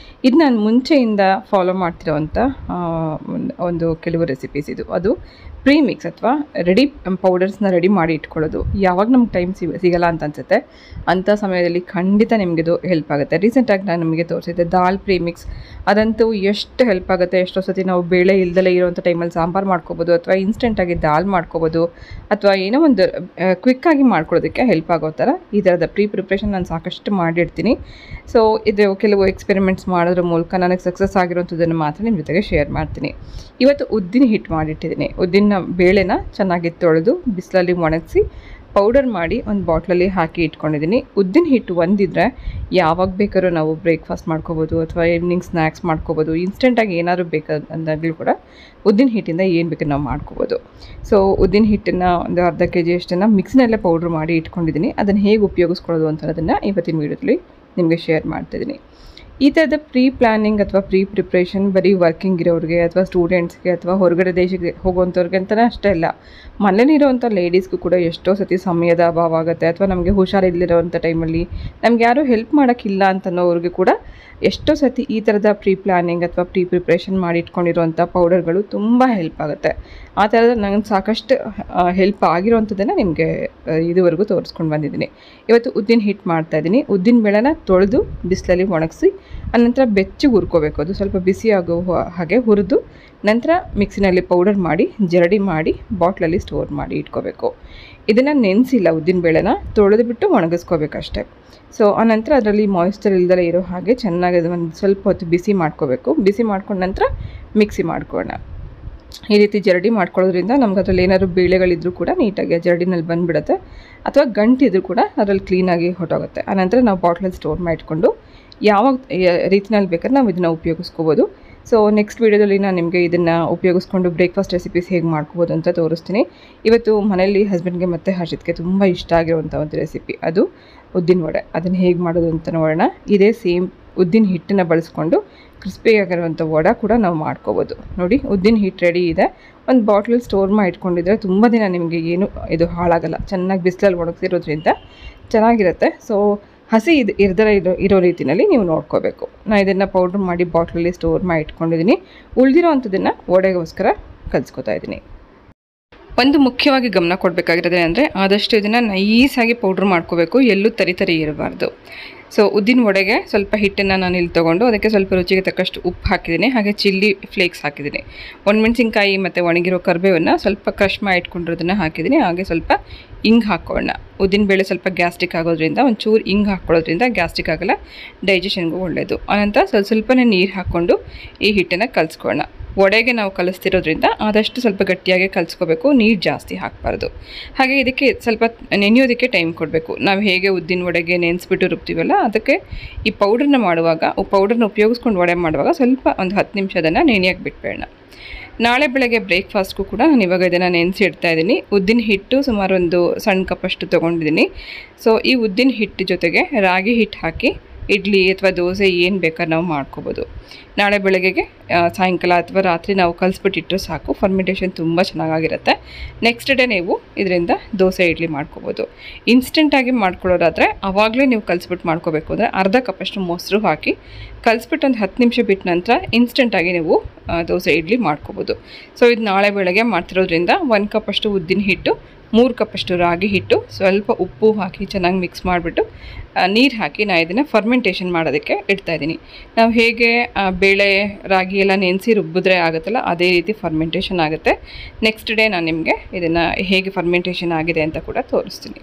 ಇದು ನಾನು ಮುಂಚೆಯಿಂದ ಫಾಲೋ ಮಾಡ್ತಿರೋವಂಥ ಒಂದು ಕೆಲವು ರೆಸಿಪೀಸ್. ಅದು ಪ್ರೀ ಮಿಕ್ಸ್ ಅಥವಾ ರೆಡಿ ಪೌಡರ್ಸ್ನ ರೆಡಿ ಮಾಡಿ ಇಟ್ಕೊಳ್ಳೋದು. ಯಾವಾಗ ನಮ್ಗೆ ಟೈಮ್ ಸಿಗಲ್ಲ ಅಂತ ಅನಿಸುತ್ತೆ ಅಂಥ ಸಮಯದಲ್ಲಿ ಖಂಡಿತ ನಿಮಗಿದು ಹೆಲ್ಪ್ ಆಗುತ್ತೆ. ರೀಸೆಂಟಾಗಿ ನಾನು ನಿಮಗೆ ತೋರಿಸಿದ್ದೆ ದಾಲ್ ಪ್ರೀ ಮಿಕ್ಸ್. ಅದಂತೂ ಎಷ್ಟು ಹೆಲ್ಪ್ ಆಗುತ್ತೆ. ಎಷ್ಟೋ ಸತಿ ನಾವು ಬೇಳೆ ಇಲ್ದಲೇ ಇರೋವಂಥ ಟೈಮಲ್ಲಿ ಸಾಂಬಾರು ಮಾಡ್ಕೋಬೋದು ಅಥವಾ ಇನ್ಸ್ಟೆಂಟಾಗಿ ದಾಲ್ ಮಾಡ್ಕೋಬೋದು ಅಥವಾ ಏನೋ ಒಂದು ಕ್ವಿಕ್ಕಾಗಿ ಮಾಡ್ಕೊಳ್ಳೋದಕ್ಕೆ ಹೆಲ್ಪ್ ಆಗೋ ಥರ ಈ ಥರದ ಪ್ರಿಪ್ರೇಷನ್ ನಾನು ಸಾಕಷ್ಟು ಮಾಡಿರ್ತೀನಿ. ಸೊ ಇದು ಕೆಲವು ಎಕ್ಸ್ಪೆರಿಮೆಂಟ್ಸ್ ಮಾಡೋದ್ರ ಮೂಲಕ ನನಗೆ ಸಕ್ಸಸ್ ಆಗಿರೋಂಥದ್ದನ್ನು ಮಾತ್ರ ನಿಮ್ಮ ಜೊತೆಗೆ ಶೇರ್ ಮಾಡ್ತೀನಿ. ಇವತ್ತು ಉದ್ದಿನ ಹಿಟ್ಟು ಮಾಡಿಟ್ಟಿದ್ದೀನಿ. ಉದ್ದಿನ ಬೇಳೆನ ಚೆನ್ನಾಗಿ ತೊಳೆದು ಬಿಸಿಲಲ್ಲಿ ಒಣಗಿಸಿ ಪೌಡರ್ ಮಾಡಿ ಒಂದು ಬಾಟ್ಲಲ್ಲಿ ಹಾಕಿ ಇಟ್ಕೊಂಡಿದ್ದೀನಿ. ಉದ್ದಿನ ಹಿಟ್ಟು ಒಂದಿದ್ರೆ ಯಾವಾಗ ಬೇಕಾದ್ರೂ ನಾವು ಬ್ರೇಕ್ಫಾಸ್ಟ್ ಮಾಡ್ಕೋಬೋದು ಅಥವಾ ಈವ್ನಿಂಗ್ ಸ್ನ್ಯಾಕ್ಸ್ ಮಾಡ್ಕೋಬೋದು. ಇನ್ಸ್ಟೆಂಟಾಗಿ ಏನಾದರೂ ಬೇಕಾದಾಗಲೂ ಕೂಡ ಉದ್ದಿನ ಹಿಟ್ಟಿಂದ ಏನು ಬೇಕಾದ್ರೂ ನಾವು ಮಾಡ್ಕೋಬೋದು. ಸೊ ಉದ್ದಿನ ಹಿಟ್ಟನ್ನು ಒಂದು ಅರ್ಧ kg ಅಷ್ಟನ್ನು ಮಿಕ್ಸಿನಲ್ಲೇ ಪೌಡ್ರ್ ಮಾಡಿ ಇಟ್ಕೊಂಡಿದ್ದೀನಿ. ಅದನ್ನು ಹೇಗೆ ಉಪಯೋಗಿಸ್ಕೊಳ್ಳೋದು ಅಂತ ಅದನ್ನು ಇವತ್ತಿನ ವೀಡಿಯೋದಲ್ಲಿ ನಿಮಗೆ ಶೇರ್ ಮಾಡ್ತಿದ್ದೀನಿ. ಈ ಥರದ ಪ್ರೀ ಪ್ಲ್ಯಾನಿಂಗ್ ಅಥವಾ ಪ್ರೀ ಪ್ರಿಪ್ರೇಷನ್ ಬರೀ ವರ್ಕಿಂಗ್ ಇರೋರಿಗೆ ಅಥವಾ ಸ್ಟೂಡೆಂಟ್ಸ್ಗೆ ಅಥವಾ ಹೊರಗಡೆ ದೇಶಕ್ಕೆ ಹೋಗುವಂಥವ್ರಿಗೆ ಅಂತಲೇ ಅಷ್ಟೇ ಇಲ್ಲ, ಮನೇಲಿರೋವಂಥ ಲೇಡೀಸ್ಗೂ ಕೂಡ ಎಷ್ಟೋ ಸತಿ ಸಮಯದ ಅಭಾವ ಆಗುತ್ತೆ ಅಥವಾ ನಮಗೆ ಹುಷಾರಿಲ್ಲದಿರೋವಂಥ ಟೈಮಲ್ಲಿ ನಮ್ಗೆ ಯಾರೂ ಹೆಲ್ಪ್ ಮಾಡೋಕ್ಕಿಲ್ಲ ಅಂತನ್ನೋರಿಗೆ ಕೂಡ ಎಷ್ಟೋ ಸತಿ ಈ ಥರದ ಪ್ರೀ ಪ್ಲ್ಯಾನಿಂಗ್ ಅಥವಾ ಪ್ರೀ ಪ್ರಿಪ್ರೇಷನ್ ಮಾಡಿ ಇಟ್ಕೊಂಡಿರೋವಂಥ ಪೌಡರ್ಗಳು ತುಂಬ ಹೆಲ್ಪ್ ಆಗುತ್ತೆ. ಆ ಥರದ ನನಗೆ ಸಾಕಷ್ಟು ಹೆಲ್ಪ್ ಆಗಿರೋವಂಥದ್ದನ್ನು ನಿಮಗೆ ಇದುವರೆಗೂ ತೋರಿಸ್ಕೊಂಡು ಬಂದಿದ್ದೀನಿ. ಇವತ್ತು ಉದ್ದಿನ ಹಿಟ್ಟು ಮಾಡ್ತಾಯಿದ್ದೀನಿ. ಉದ್ದಿನ ಬೇಳೆನ ತೊಳೆದು ಬಿಸಿಲಲ್ಲಿ ಒಣಗಿಸಿ ಅನಂತರ ಬೆಚ್ಚಗೆ ಹುರ್ಕೋಬೇಕು. ಅದು ಸ್ವಲ್ಪ ಬಿಸಿ ಆಗೋ ಹಾಗೆ ಹುರಿದು ನಂತರ ಮಿಕ್ಸಿನಲ್ಲಿ ಪೌಡರ್ ಮಾಡಿ ಜರಡಿ ಮಾಡಿ ಬಾಟ್ಲಲ್ಲಿ ಸ್ಟೋರ್ ಮಾಡಿ ಇಟ್ಕೋಬೇಕು. ಇದನ್ನು ನೆನೆಸಿಲ್ಲ, ಉದ್ದಿನ ಬೇಳೆನ ತೊಳೆದು ಬಿಟ್ಟು ಒಣಗಿಸ್ಕೋಬೇಕಷ್ಟೆ. ಸೊ ಆನಂತರ ಅದರಲ್ಲಿ ಮಾಯಿಶ್ಚರ್ ಇಲ್ದಲೇ ಇರೋ ಹಾಗೆ ಚೆನ್ನಾಗಿ ಒಂದು ಸ್ವಲ್ಪ ಹೊತ್ತು ಬಿಸಿ ಮಾಡ್ಕೋಬೇಕು. ಬಿಸಿ ಮಾಡ್ಕೊಂಡ ನಂತರ ಮಿಕ್ಸಿ ಮಾಡ್ಕೊಳ್ಳೋಣ. ಈ ರೀತಿ ಜರಡಿ ಮಾಡ್ಕೊಳ್ಳೋದ್ರಿಂದ ನಮ್ಗೆ ಅದರಲ್ಲಿ ಏನಾದ್ರು ಬೇಳೆಗಳಿದ್ರೂ ಕೂಡ ನೀಟಾಗಿ ಆ ಜರಡಿನಲ್ಲಿ ಬಂದುಬಿಡುತ್ತೆ, ಅಥವಾ ಗಂಟಿದ್ರೂ ಕೂಡ ಅದರಲ್ಲಿ ಕ್ಲೀನಾಗಿ ಹೊಟ್ಟೋಗುತ್ತೆ. ಆನಂತರ ನಾವು ಬಾಟ್ಲಲ್ಲಿ ಸ್ಟೋರ್ ಮಾಡಿಟ್ಕೊಂಡು ಯಾವ ರೀತಿನಲ್ಲಿ ಬೇಕಾದ್ರೆ ನಾವು ಇದನ್ನು ಉಪಯೋಗಿಸ್ಕೋಬೋದು. ಸೊ ನೆಕ್ಸ್ಟ್ ವೀಡಿಯೋದಲ್ಲಿ ನಾನು ನಿಮಗೆ ಇದನ್ನು ಉಪಯೋಗಿಸ್ಕೊಂಡು ಬ್ರೇಕ್ಫಾಸ್ಟ್ ರೆಸಿಪೀಸ್ ಹೇಗೆ ಮಾಡ್ಕೋಬೋದು ಅಂತ ತೋರಿಸ್ತೀನಿ. ಇವತ್ತು ಮನೆಯಲ್ಲಿ ಹಸ್ಬೆಂಡ್ಗೆ ಮತ್ತು ಹರ್ಷಿತ್ಗೆ ತುಂಬ ಇಷ್ಟ ಆಗಿರುವಂಥ ಒಂದು ರೆಸಿಪಿ, ಅದು ಉದ್ದಿನ ವಡೆ. ಅದನ್ನು ಹೇಗೆ ಮಾಡೋದು ಅಂತ ನೋಡೋಣ. ಇದೇ ಸೇಮ್ ಉದ್ದಿನ ಹಿಟ್ಟನ್ನು ಬಳಸ್ಕೊಂಡು ಕ್ರಿಸ್ಪಿಯಾಗಿರುವಂಥ ವಡೆ ಕೂಡ ನಾವು ಮಾಡ್ಕೋಬೋದು. ನೋಡಿ, ಉದ್ದಿನ ಹಿಟ್ಟು ರೆಡಿ ಇದೆ. ಒಂದು ಬಾಟ್ಲಲ್ಲಿ ಸ್ಟೋರ್ ಮಾಡಿ ಇಟ್ಕೊಂಡಿದ್ರೆ ತುಂಬ ದಿನ ನಿಮಗೆ ಏನು ಇದು ಹಾಳಾಗಲ್ಲ. ಚೆನ್ನಾಗಿ ಬಿಸಿಲಲ್ಲಿ ಒಣಗಿಸಿರೋದ್ರಿಂದ ಚೆನ್ನಾಗಿರುತ್ತೆ. ಸೊ ಹಸಿ ಇರೋ ರೀತಿಯಲ್ಲಿ ನೀವು ನೋಡ್ಕೋಬೇಕು. ನಾನು ಇದನ್ನು ಪೌಡ್ರ್ ಮಾಡಿ ಬಾಟ್ಲಲ್ಲಿ ಸ್ಟೋರ್ ಮಾಡಿ ಇಟ್ಕೊಂಡಿದ್ದೀನಿ. ಉಳಿದಿರೋ ಅಂಥದ್ದನ್ನು ವಡೆಗೋಸ್ಕರ ಕಲಿಸ್ಕೊತಾ ಇದ್ದೀನಿ. ಒಂದು ಮುಖ್ಯವಾಗಿ ಗಮನ ಕೊಡಬೇಕಾಗಿರೋದೇ ಅಂದರೆ ಆದಷ್ಟು ಇದನ್ನು ನೈಸಾಗಿ ಪೌಡ್ರ್ ಮಾಡ್ಕೋಬೇಕು, ಎಲ್ಲೂ ತರಿ ಇರಬಾರ್ದು. ಸೊ ಉದ್ದಿನ ವಡೆಗೆ ಸ್ವಲ್ಪ ಹಿಟ್ಟನ್ನು ನಾನು ಇಲ್ಲಿ ತೊಗೊಂಡು ಅದಕ್ಕೆ ಸ್ವಲ್ಪ ರುಚಿಗೆ ತಕ್ಕಷ್ಟು ಉಪ್ಪು ಹಾಕಿದ್ದೀನಿ, ಹಾಗೆ ಚಿಲ್ಲಿ ಫ್ಲೇಕ್ಸ್ ಹಾಕಿದ್ದೀನಿ, ಒಣಮೆಣಸಿನ್ಕಾಯಿ ಮತ್ತು ಒಣಗಿರೋ ಕರಿಬೇವನ್ನು ಸ್ವಲ್ಪ ಕ್ರಷ್ ಮಾಡಿ ಇಟ್ಕೊಂಡಿರೋದನ್ನು ಹಾಕಿದ್ದೀನಿ, ಹಾಗೆ ಸ್ವಲ್ಪ ಇಂಗು ಹಾಕೋಣ. ಉದ್ದಿನಬೇಳೆ ಸ್ವಲ್ಪ ಗ್ಯಾಸ್ಟ್ರಿಕ್ ಆಗೋದ್ರಿಂದ ಒಂಚೂರು ಇಂಗು ಹಾಕ್ಕೊಳ್ಳೋದ್ರಿಂದ ಗ್ಯಾಸ್ಟ್ರಿಕ್ ಆಗಲ್ಲ, ಡೈಜೆಷನ್ಗೂ ಒಳ್ಳೆಯದು. ಆನಂತರ ಸ್ವಲ್ಪನೇ ನೀರು ಹಾಕ್ಕೊಂಡು ಈ ಹಿಟ್ಟನ್ನು ಕಲಿಸ್ಕೊಳ್ಳೋಣ. ವಡೆಗೆ ನಾವು ಕಲಿಸ್ತಿರೋದ್ರಿಂದ ಆದಷ್ಟು ಸ್ವಲ್ಪ ಗಟ್ಟಿಯಾಗಿ ಕಲಿಸ್ಕೋಬೇಕು, ನೀರು ಜಾಸ್ತಿ ಹಾಕಬಾರ್ದು. ಹಾಗೆ ಇದಕ್ಕೆ ಸ್ವಲ್ಪ ನೆನೆಯೋದಕ್ಕೆ ಟೈಮ್ ಕೊಡಬೇಕು. ನಾವು ಹೇಗೆ ಉದ್ದಿನ ವಡೆಗೆ ನೆನೆಸ್ಬಿಟ್ಟು ರುಬ್ತೀವಲ್ಲ, ಅದಕ್ಕೆ ಈ ಪೌಡ್ರನ್ನ ಮಾಡುವಾಗ, ಪೌಡ್ರನ್ನ ಉಪಯೋಗಿಸ್ಕೊಂಡು ವಡೆ ಮಾಡುವಾಗ ಸ್ವಲ್ಪ ಒಂದು 10 ನಿಮಿಷ ಅದನ್ನು ನೆನೆಯೋಕ್ಕೆ ಬಿಟ್ಬೇಡ. ನಾಳೆ ಬೆಳಗ್ಗೆ ಬ್ರೇಕ್ಫಾಸ್ಟ್ಗೂ ಕೂಡ ನಾನು ಇವಾಗ ಇದನ್ನು ನೆನೆಸಿ ಇಡ್ತಾ ಇದ್ದೀನಿ. ಉದ್ದಿನ ಹಿಟ್ಟು ಸುಮಾರು ಒಂದು ಸಣ್ಣ ಕಪ್ಪಷ್ಟು ತೊಗೊಂಡಿದ್ದೀನಿ. ಸೊ ಈ ಉದ್ದಿನ ಹಿಟ್ಟು ಜೊತೆಗೆ ರಾಗಿ ಹಿಟ್ಟು ಹಾಕಿ ಇಡ್ಲಿ ಅಥವಾ ದೋಸೆ ಏನು ಬೇಕಾದ್ರೆ ನಾವು ಮಾಡ್ಕೋಬೋದು. ನಾಳೆ ಬೆಳಗ್ಗೆಗೆ ಸಾಯಂಕಾಲ ಅಥವಾ ರಾತ್ರಿ ನಾವು ಕಲಿಸ್ಬಿಟ್ಟಿಟ್ಟರು ಸಾಕು, ಫರ್ಮೆಂಟೇಷನ್ ತುಂಬ ಚೆನ್ನಾಗಿರುತ್ತೆ. ನೆಕ್ಸ್ಟ್ ಡೇ ನೀವು ಇದರಿಂದ ದೋಸೆ ಇಡ್ಲಿ ಮಾಡ್ಕೋಬೋದು. ಇನ್ಸ್ಟೆಂಟಾಗಿ ಮಾಡ್ಕೊಳ್ಳೋದಾದರೆ ಆವಾಗಲೇ ನೀವು ಕಲಿಸ್ಬಿಟ್ಟು ಮಾಡ್ಕೋಬೇಕು ಅಂದರೆ ಅರ್ಧ ಕಪ್ಪಷ್ಟು ಮೊಸರು ಹಾಕಿ ಕಲಿಸ್ಬಿಟ್ಟು ಒಂದು 10 ನಿಮಿಷ ಬಿಟ್ಟ ನಂತರ ಇನ್ಸ್ಟೆಂಟಾಗಿ ನೀವು ದೋಸೆ ಇಡ್ಲಿ ಮಾಡ್ಕೋಬೋದು. ಸೊ ಇದು ನಾಳೆ ಬೆಳಗ್ಗೆ ಮಾಡ್ತಿರೋದ್ರಿಂದ 1 ಕಪ್ಪಷ್ಟು ಉದ್ದಿನ ಹಿಟ್ಟು, 3 ಕಪ್ಪಷ್ಟು ರಾಗಿ ಹಿಟ್ಟು, ಸ್ವಲ್ಪ ಉಪ್ಪು ಹಾಕಿ ಚೆನ್ನಾಗಿ ಮಿಕ್ಸ್ ಮಾಡಿಬಿಟ್ಟು ನೀರು ಹಾಕಿ ನಾನು ಇದನ್ನು ಫರ್ಮೆಂಟೇಷನ್ ಮಾಡೋದಕ್ಕೆ ಇಡ್ತಾಯಿದ್ದೀನಿ. ನಾವು ಹೇಗೆ ಬೇಳೆ ರಾಗಿ ಎಲ್ಲ ನೆನೆಸಿ ರುಬ್ಬಿದ್ರೆ ಆಗುತ್ತಲ್ಲ, ಅದೇ ರೀತಿ ಫರ್ಮೆಂಟೇಷನ್ ಆಗುತ್ತೆ. ನೆಕ್ಸ್ಟ್ ಡೇ ನಾನು ನಿಮಗೆ ಇದನ್ನು ಹೇಗೆ ಫರ್ಮೆಂಟೇಷನ್ ಆಗಿದೆ ಅಂತ ಕೂಡ ತೋರಿಸ್ತೀನಿ.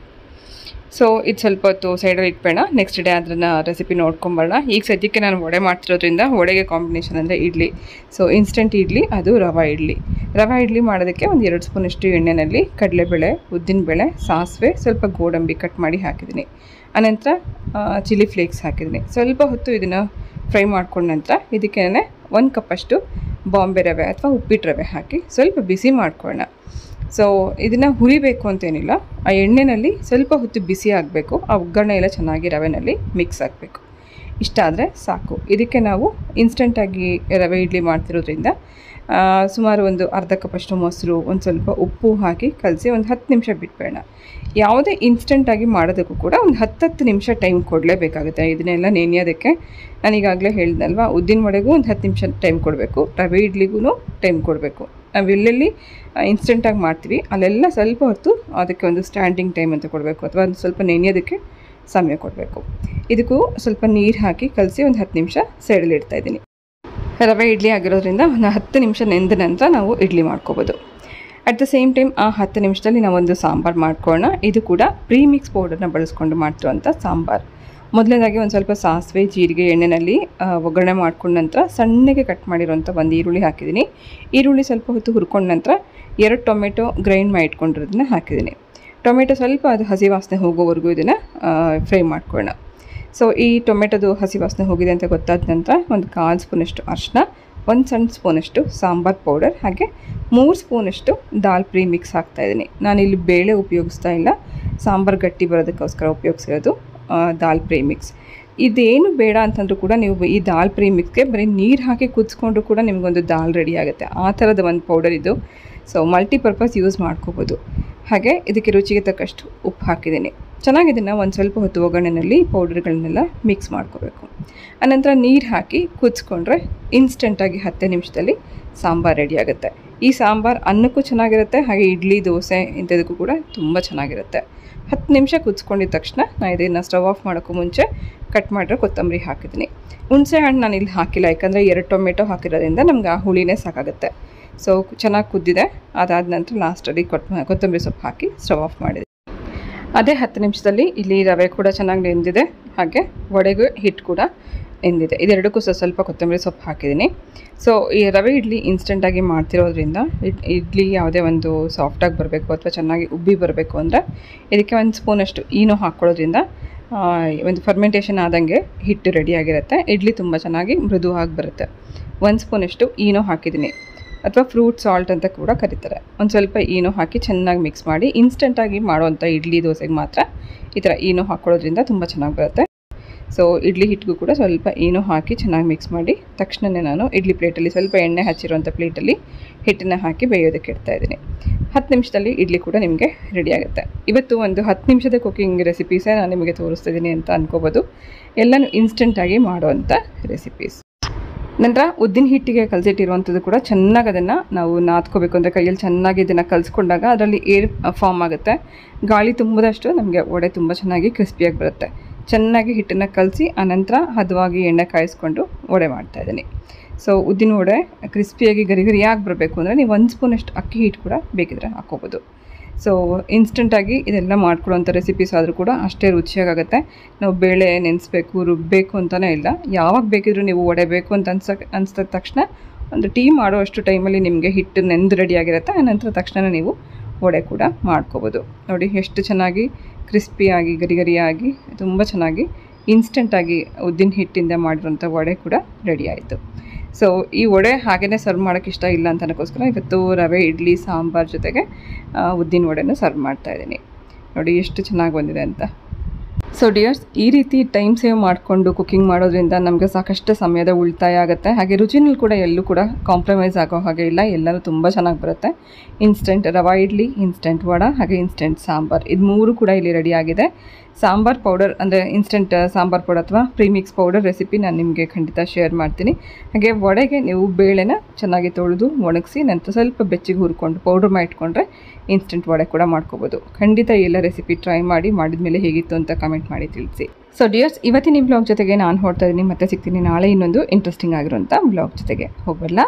ಸೊ ಇದು ಸ್ವಲ್ಪ ಹೊತ್ತು ಸೈಡಲ್ಲಿ ಇಟ್ಬೇಡ, ನೆಕ್ಸ್ಟ್ ಡೇ ಅದನ್ನು ರೆಸಿಪಿ ನೋಡ್ಕೊಂಬರೋಣ. ಈಗ ಸದ್ಯಕ್ಕೆ ನಾನು ವಡೆ ಮಾಡ್ತಿರೋದ್ರಿಂದ ವಡೆಗೆ ಕಾಂಬಿನೇಷನ್ ಅಂದರೆ ಇಡ್ಲಿ. ಸೊ ಇನ್ಸ್ಟೆಂಟ್ ಇಡ್ಲಿ, ಅದು ರವೆ ಇಡ್ಲಿ. ರವೆ ಇಡ್ಲಿ ಮಾಡೋದಕ್ಕೆ ಒಂದು 2 ಸ್ಪೂನಷ್ಟು ಎಣ್ಣೆಯಲ್ಲಿ ಕಡಲೆಬೇಳೆ, ಉದ್ದಿನಬೇಳೆ, ಸಾಸಿವೆ, ಸ್ವಲ್ಪ ಗೋಡಂಬಿ ಕಟ್ ಮಾಡಿ ಹಾಕಿದ್ದೀನಿ. ಆನಂತರ ಚಿಲ್ಲಿ ಫ್ಲೇಕ್ಸ್ ಹಾಕಿದ್ದೀನಿ. ಸ್ವಲ್ಪ ಹೊತ್ತು ಇದನ್ನು ಫ್ರೈ ಮಾಡ್ಕೊಂಡ ನಂತರ ಇದಕ್ಕೆ 1 ಕಪ್ಪಷ್ಟು ಬಾಂಬೆ ರವೆ ಅಥವಾ ಉಪ್ಪಿಟ್ಟು ರವೆ ಹಾಕಿ ಸ್ವಲ್ಪ ಬಿಸಿ ಮಾಡ್ಕೊಳ್ಳೋಣ. ಸೊ ಇದನ್ನು ಹುರಿಬೇಕು ಅಂತೇನಿಲ್ಲ, ಆ ಎಣ್ಣೆಯಲ್ಲಿ ಸ್ವಲ್ಪ ಹೊತ್ತು ಬಿಸಿ ಆಗಬೇಕು, ಆ ಒಗ್ಗರಣೆ ಎಲ್ಲ ಚೆನ್ನಾಗಿ ರವೆನಲ್ಲಿ ಮಿಕ್ಸ್ ಆಗಬೇಕು. ಇಷ್ಟ ಆದರೆ ಸಾಕು. ಇದಕ್ಕೆ ನಾವು ಇನ್ಸ್ಟೆಂಟಾಗಿ ರವೆ ಇಡ್ಲಿ ಮಾಡ್ತಿರೋದ್ರಿಂದ ಸುಮಾರು ಒಂದು ಅರ್ಧ ಕಪ್ಪಷ್ಟು ಮೊಸರು, ಒಂದು ಸ್ವಲ್ಪ ಉಪ್ಪು ಹಾಕಿ ಕಲಸಿ ಒಂದು 10 ನಿಮಿಷ ಬಿಟ್ಬೇಡ. ಯಾವುದೇ ಇನ್ಸ್ಟೆಂಟಾಗಿ ಮಾಡೋದಕ್ಕೂ ಕೂಡ ಒಂದು 10 ನಿಮಿಷ ಟೈಮ್ ಕೊಡಲೇಬೇಕಾಗುತ್ತೆ ಇದನ್ನೆಲ್ಲ ನೆನೆಯೋದಕ್ಕೆ. ನಾನೀಗಾಗಲೇ ಹೇಳಿದಲ್ವ, ಉದ್ದಿನ ವಡೆಗೂ ಒಂದು 10 ನಿಮಿಷ ಟೈಮ್ ಕೊಡಬೇಕು, ರವೆ ಇಡ್ಲಿಗೂ ಟೈಮ್ ಕೊಡಬೇಕು. ನಾವು ಎಲ್ಲೆಲ್ಲಿ ಇನ್ಸ್ಟೆಂಟಾಗಿ ಮಾಡ್ತೀವಿ ಅಲ್ಲೆಲ್ಲ ಸ್ವಲ್ಪ ಹೊತ್ತು ಅದಕ್ಕೆ ಒಂದು ಸ್ಟ್ಯಾಂಡಿಂಗ್ ಟೈಮ್ ಅಂತ ಕೊಡಬೇಕು, ಅಥವಾ ಒಂದು ಸ್ವಲ್ಪ ನೆನೆಯೋದಕ್ಕೆ ಸಮಯ ಕೊಡಬೇಕು. ಇದಕ್ಕೂ ಸ್ವಲ್ಪ ನೀರು ಹಾಕಿ ಕಲಸಿ ಒಂದು 10 ನಿಮಿಷ ಸೈಡಲ್ಲಿ ಇಡ್ತಾಯಿದ್ದೀನಿ. ರವೆ ಇಡ್ಲಿ ಆಗಿರೋದ್ರಿಂದ ಒಂದು 10 ನಿಮಿಷ ನೆಂದ ನಂತರ ನಾವು ಇಡ್ಲಿ ಮಾಡ್ಕೋಬೋದು. ಅಟ್ ದ ಸೇಮ್ ಟೈಮ್ ಆ 10 ನಿಮಿಷದಲ್ಲಿ ನಾವೊಂದು ಸಾಂಬಾರು ಮಾಡ್ಕೊಳ್ಳೋಣ. ಇದು ಕೂಡ ಪ್ರೀಮಿಕ್ಸ್ ಪೌಡರ್ನ ಬಳಸ್ಕೊಂಡು ಮಾಡ್ತಿರೋಂಥ ಸಾಂಬಾರು. ಮೊದಲನೇದಾಗಿ ಒಂದು ಸ್ವಲ್ಪ ಸಾಸಿವೆ, ಜೀರಿಗೆ, ಎಣ್ಣೆಯಲ್ಲಿ ಒಗ್ಗರಣೆ ಮಾಡ್ಕೊಂಡ ನಂತರ ಸಣ್ಣಗೆ ಕಟ್ ಮಾಡಿರೋಂಥ ಒಂದು ಈರುಳ್ಳಿ ಹಾಕಿದ್ದೀನಿ. ಈರುಳ್ಳಿ ಸ್ವಲ್ಪ ಹೊತ್ತು ಹುರ್ಕೊಂಡ ನಂತರ 2 ಟೊಮೆಟೊ ಗ್ರೈಂಡ್ ಮಾಡಿ ಇಟ್ಕೊಂಡಿರೋದನ್ನ ಹಾಕಿದ್ದೀನಿ. ಟೊಮೆಟೊ ಸ್ವಲ್ಪ ಅದು ಹಸಿ ವಾಸನೆ ಹೋಗೋವರೆಗೂ ಇದನ್ನು ಫ್ರೈ ಮಾಡ್ಕೊಳ್ಳೋಣ. ಸೊ ಈ ಟೊಮೆಟೊದು ಹಸಿ ವಾಸನೆ ಹೋಗಿದೆ ಅಂತ ಗೊತ್ತಾದ ನಂತರ ಒಂದು 1/4 ಸ್ಪೂನಷ್ಟು ಅರಿಶಿನ, 1 ಸಣ್ಣ ಸ್ಪೂನಷ್ಟು ಸಾಂಬಾರು ಪೌಡರ್, ಹಾಗೆ 3 ಸ್ಪೂನಷ್ಟು ದಾಲ್ ಪ್ರೀಮಿಕ್ಸ್ ಹಾಕ್ತಾಯಿದ್ದೀನಿ. ನಾನಿಲ್ಲಿ ಬೇಳೆ ಉಪಯೋಗಿಸ್ತಾ ಇಲ್ಲ, ಸಾಂಬಾರು ಗಟ್ಟಿ ಬರೋದಕ್ಕೋಸ್ಕರ ಉಪಯೋಗಿಸಿರೋದು ದಾಲ್ ಪ್ರೀಮಿಕ್ಸ್. ಇದೇನು ಬೇಡ ಅಂತಂದ್ರೂ ಕೂಡ ನೀವು ಈ ದಾಲ್ ಪ್ರೀಮಿಕ್ಸ್ಗೆ ಬರೀ ನೀರು ಹಾಕಿ ಕುದಿಸ್ಕೊಂಡ್ರೂ ಕೂಡ ನಿಮಗೊಂದು ದಾಲ್ ರೆಡಿ ಆಗುತ್ತೆ. ಆ ಥರದ ಒಂದು ಪೌಡರ್ ಇದು. ಸೊ ಮಲ್ಟಿಪರ್ಪಸ್ ಯೂಸ್ ಮಾಡ್ಕೋಬೋದು. ಹಾಗೆ ಇದಕ್ಕೆ ರುಚಿಗೆ ತಕ್ಕಷ್ಟು ಉಪ್ಪು ಹಾಕಿದ್ದೀನಿ. ಚೆನ್ನಾಗಿ ಇದನ್ನು ಒಂದು ಸ್ವಲ್ಪ ಹೊತ್ತು ಒಗ್ಗರಣೆಯಲ್ಲಿ ಪೌಡರ್ಗಳನ್ನೆಲ್ಲ ಮಿಕ್ಸ್ ಮಾಡ್ಕೋಬೇಕು. ಆನಂತರ ನೀರು ಹಾಕಿ ಕುದಿಸ್ಕೊಂಡ್ರೆ ಇನ್ಸ್ಟೆಂಟಾಗಿ 10 ನಿಮಿಷದಲ್ಲಿ ಸಾಂಬಾರು ರೆಡಿ ಆಗುತ್ತೆ. ಈ ಸಾಂಬಾರು ಅನ್ನಕ್ಕೂ ಚೆನ್ನಾಗಿರುತ್ತೆ, ಹಾಗೆ ಇಡ್ಲಿ, ದೋಸೆ ಇಂಥದಕ್ಕೂ ಕೂಡ ತುಂಬ ಚೆನ್ನಾಗಿರುತ್ತೆ. 10 ನಿಮಿಷ ಕುದಿಸ್ಕೊಂಡಿದ ತಕ್ಷಣ ನಾನು ಇದನ್ನು ಸ್ಟವ್ ಆಫ್ ಮಾಡೋಕ್ಕೂ ಮುಂಚೆ ಕಟ್ ಮಾಡಿರೋ ಕೊತ್ತಂಬರಿ ಹಾಕಿದ್ದೀನಿ. ಹುಣಸೆ ಹಣ್ಣು ನಾನು ಇಲ್ಲಿ ಹಾಕಿಲ್ಲ, ಯಾಕಂದರೆ 2 ಟೊಮೆಟೊ ಹಾಕಿರೋದ್ರಿಂದ ನಮ್ಗೆ ಆ ಹುಳಿನೇ ಸಾಕಾಗುತ್ತೆ. ಸೊ ಚೆನ್ನಾಗಿ ಕುದ್ದಿದೆ. ಅದಾದ ನಂತರ ಲಾಸ್ಟಲ್ಲಿ ಕೊತ್ತಂಬರಿ ಸೊಪ್ಪು ಹಾಕಿ ಸ್ಟವ್ ಆಫ್ ಮಾಡಿದೆ. ಅದೇ 10 ನಿಮಿಷದಲ್ಲಿ ಇಲ್ಲಿ ರವೆ ಕೂಡ ಚೆನ್ನಾಗಿ ನೆಂದಿದೆ, ಹಾಗೆ ವಡೆಗೂ ಹಿಟ್ಟು ಕೂಡ ನೆಂದಿದೆ. ಇದೆರಡಕ್ಕೂ ಸ್ವಲ್ಪ ಕೊತ್ತಂಬರಿ ಸೊಪ್ಪು ಹಾಕಿದ್ದೀನಿ. ಸೊ ಈ ರವೆ ಇಡ್ಲಿ ಇನ್ಸ್ಟೆಂಟಾಗಿ ಮಾಡ್ತಿರೋದ್ರಿಂದ ಇಡ್ಲಿ ಯಾವುದೇ ಒಂದು ಸಾಫ್ಟಾಗಿ ಬರಬೇಕು ಅಥವಾ ಚೆನ್ನಾಗಿ ಉಬ್ಬಿ ಬರಬೇಕು ಅಂದರೆ ಇದಕ್ಕೆ 1 ಸ್ಪೂನಷ್ಟು ಈನೋ ಹಾಕ್ಕೊಳ್ಳೋದ್ರಿಂದ ಒಂದು ಫರ್ಮೆಂಟೇಷನ್ ಆದಂಗೆ ಹಿಟ್ಟು ರೆಡಿಯಾಗಿರುತ್ತೆ. ಇಡ್ಲಿ ತುಂಬ ಚೆನ್ನಾಗಿ ಮೃದುವಾಗಿ ಬರುತ್ತೆ. 1 ಸ್ಪೂನಷ್ಟು ಈನೋ ಹಾಕಿದ್ದೀನಿ, ಅಥವಾ ಫ್ರೂಟ್ ಸಾಲ್ಟ್ ಅಂತ ಕೂಡ ಕರೀತಾರೆ. ಒಂದು ಸ್ವಲ್ಪ ಈನೋ ಹಾಕಿ ಚೆನ್ನಾಗಿ ಮಿಕ್ಸ್ ಮಾಡಿ, ಇನ್ಸ್ಟೆಂಟಾಗಿ ಮಾಡುವಂಥ ಇಡ್ಲಿ ದೋಸೆಗೆ ಮಾತ್ರ ಈ ಥರ ಈನೋ ಹಾಕ್ಕೊಳ್ಳೋದ್ರಿಂದ ತುಂಬ ಚೆನ್ನಾಗಿ ಬರುತ್ತೆ. ಸೊ ಇಡ್ಲಿ ಹಿಟ್ಟಿಗೂ ಕೂಡ ಸ್ವಲ್ಪ ಈನೋ ಹಾಕಿ ಚೆನ್ನಾಗಿ ಮಿಕ್ಸ್ ಮಾಡಿ ತಕ್ಷಣವೇ ನಾನು ಇಡ್ಲಿ ಪ್ಲೇಟಲ್ಲಿ ಸ್ವಲ್ಪ ಎಣ್ಣೆ ಹಚ್ಚಿರುವಂಥ ಪ್ಲೇಟಲ್ಲಿ ಹಿಟ್ಟನ್ನು ಹಾಕಿ ಬೇಯೋದಕ್ಕೆ ಇಡ್ತಾಯಿದ್ದೀನಿ. 10 ನಿಮಿಷದಲ್ಲಿ ಇಡ್ಲಿ ಕೂಡ ನಿಮಗೆ ರೆಡಿ ಆಗುತ್ತೆ. ಇವತ್ತು ಒಂದು 10 ನಿಮಿಷದ ಕುಕ್ಕಿಂಗ್ ರೆಸಿಪೀಸೇ ನಾನು ನಿಮಗೆ ತೋರಿಸ್ತಿದ್ದೀನಿ ಅಂತ ಅನ್ಕೋಬೋದು. ಎಲ್ಲನೂ ಇನ್ಸ್ಟೆಂಟಾಗಿ ಮಾಡುವಂಥ ರೆಸಿಪೀಸ್. ನಂತರ ಉದ್ದಿನ ಹಿಟ್ಟಿಗೆ ಕಲಸಿಟ್ಟಿರುವಂಥದ್ದು ಕೂಡ ಚೆನ್ನಾಗಿ ಅದನ್ನು ನಾವು ನಾದ್ಕೋಬೇಕು. ಅಂದರೆ ಕೈಯಲ್ಲಿ ಚೆನ್ನಾಗಿ ಇದನ್ನು ಕಲಿಸ್ಕೊಂಡಾಗ ಅದರಲ್ಲಿ ಏರ್ ಫಾರ್ಮ್ ಆಗುತ್ತೆ. ಗಾಳಿ ತುಂಬದಷ್ಟು ನಮಗೆ ವಡೆ ತುಂಬ ಚೆನ್ನಾಗಿ ಕ್ರಿಸ್ಪಿಯಾಗಿ ಬರುತ್ತೆ. ಚೆನ್ನಾಗಿ ಹಿಟ್ಟನ್ನು ಕಲಸಿ ಆನಂತರ ಹದವಾಗಿ ಎಣ್ಣೆ ಕಾಯಿಸ್ಕೊಂಡು ವಡೆ ಮಾಡ್ತಾಯಿದ್ದೀನಿ. ಸೊ ಉದ್ದಿನ ವಡೆ ಕ್ರಿಸ್ಪಿಯಾಗಿ ಗರಿಗರಿಯಾಗಿ ಬರಬೇಕು ಅಂದರೆ ನೀವು 1 ಸ್ಪೂನಷ್ಟು ಅಕ್ಕಿ ಹಿಟ್ಟು ಕೂಡ ಬೇಕಿದ್ರೆ ಹಾಕ್ಕೋಬೋದು. ಸೊ ಇನ್ಸ್ಟೆಂಟಾಗಿ ಇದೆಲ್ಲ ಮಾಡ್ಕೊಳ್ಳೋಂಥ ರೆಸಿಪೀಸ್ ಆದರೂ ಕೂಡ ಅಷ್ಟೇ ರುಚಿಯಾಗುತ್ತೆ. ನಾವು ಬೇಳೆ ನೆನೆಸ್ಬೇಕು, ರುಬ್ಬಬೇಕು ಅಂತಲೇ ಇಲ್ಲ. ಯಾವಾಗ ಬೇಕಿದ್ರೂ ನೀವು ವಡೆ ಬೇಕು ಅಂತ ಅನಿಸಿದ ತಕ್ಷಣ ಒಂದು ಟೀ ಮಾಡೋ ಅಷ್ಟು ಟೈಮಲ್ಲಿ ನಿಮಗೆ ಹಿಟ್ಟು ನೆಂದು ರೆಡಿಯಾಗಿರುತ್ತೆ. ಆನಂತರ ತಕ್ಷಣ ನೀವು ವಡೆ ಕೂಡ ಮಾಡ್ಕೋಬೋದು. ನೋಡಿ ಎಷ್ಟು ಚೆನ್ನಾಗಿ ಕ್ರಿಸ್ಪಿಯಾಗಿ ಗರಿಗರಿಯಾಗಿ ತುಂಬ ಚೆನ್ನಾಗಿ ಇನ್ಸ್ಟೆಂಟಾಗಿ ಉದ್ದಿನ ಹಿಟ್ಟಿಂದ ಮಾಡಿರೋಂಥ ವಡೆ ಕೂಡ ರೆಡಿ ಆಯಿತು. ಸೊ ಈ ವಡೆ ಹಾಗೇ ಸರ್ವ್ ಮಾಡೋಕ್ಕೆ ಇಷ್ಟ ಇಲ್ಲ ಅಂತ ಅನ್ನೋಕ್ಕೋಸ್ಕರ ಇವತ್ತು ರವೆ ಇಡ್ಲಿ ಸಾಂಬಾರು ಜೊತೆಗೆ ಉದ್ದಿನ ವಡೆನೂ ಸರ್ವ್ ಮಾಡ್ತಾಯಿದ್ದೀನಿ. ನೋಡಿ ಎಷ್ಟು ಚೆನ್ನಾಗಿ ಬಂದಿದೆ ಅಂತ. ಸೊ ಡಿಯರ್ಸ್, ಈ ರೀತಿ ಟೈಮ್ ಸೇವ್ ಮಾಡಿಕೊಂಡು ಕುಕ್ಕಿಂಗ್ ಮಾಡೋದ್ರಿಂದ ನಮಗೆ ಸಾಕಷ್ಟು ಸಮಯದ ಉಳಿತಾಯ ಆಗುತ್ತೆ. ಹಾಗೆ ರುಚಿನಲ್ಲಿ ಕೂಡ ಎಲ್ಲೂ ಕೂಡ ಕಾಂಪ್ರಮೈಸ್ ಆಗೋ ಹಾಗೆ ಇಲ್ಲ, ಎಲ್ಲರೂ ತುಂಬ ಚೆನ್ನಾಗಿ ಬರುತ್ತೆ. ಇನ್ಸ್ಟೆಂಟ್ ರವಾ ಇಡ್ಲಿ, ಇನ್ಸ್ಟೆಂಟ್ ವಡೆ ಹಾಗೆ ಇನ್ಸ್ಟೆಂಟ್ ಸಾಂಬಾರು, ಇದು 3 ಕೂಡ ಇಲ್ಲಿ ರೆಡಿಯಾಗಿದೆ. ಸಾಂಬಾರ್ ಪೌಡರ್ ಅಂದರೆ ಇನ್ಸ್ಟೆಂಟ್ ಸಾಂಬಾರ್ ಪೌಡರ್ ಅಥವಾ ಪ್ರೀಮಿಕ್ಸ್ ಪೌಡರ್ ರೆಸಿಪಿ ನಾನು ನಿಮಗೆ ಖಂಡಿತ ಶೇರ್ ಮಾಡ್ತೀನಿ. ಹಾಗೆ ವಡೆಗೆ ನೀವು ಬೇಳೆನ ಚೆನ್ನಾಗಿ ತೊಳೆದು ಒಣಗಿಸಿ ನಂತರ ಸ್ವಲ್ಪ ಬೆಚ್ಚಿಗೆ ಹುರ್ಕೊಂಡು ಪೌಡರ್ ಮಾಡಿಟ್ಕೊಂಡ್ರೆ ಇನ್ಸ್ಟೆಂಟ್ ವಡೆ ಕೂಡ ಮಾಡ್ಕೋಬೋದು. ಖಂಡಿತ ಎಲ್ಲ ರೆಸಿಪಿ ಟ್ರೈ ಮಾಡಿ, ಮಾಡಿದ್ಮೇಲೆ ಹೇಗಿತ್ತು ಅಂತ ಕಮೆಂಟ್ ಮಾಡಿ ತಿಳಿಸಿ. ಸೊ ಡಿಯರ್ಸ್, ಇವತ್ತಿನ ಈ ಬ್ಲಾಗ್ ಜೊತೆಗೆ ನಾನು ಹೊರಡ್ತಾ ಇದ್ದೀನಿ. ಮತ್ತೆ ಸಿಗ್ತೀನಿ ನಾಳೆ ಇನ್ನೊಂದು ಇಂಟ್ರೆಸ್ಟಿಂಗ್ ಆಗಿರುವಂಥ ಬ್ಲಾಗ್ ಜೊತೆಗೆ. ಹೋಗಲ್ಲ.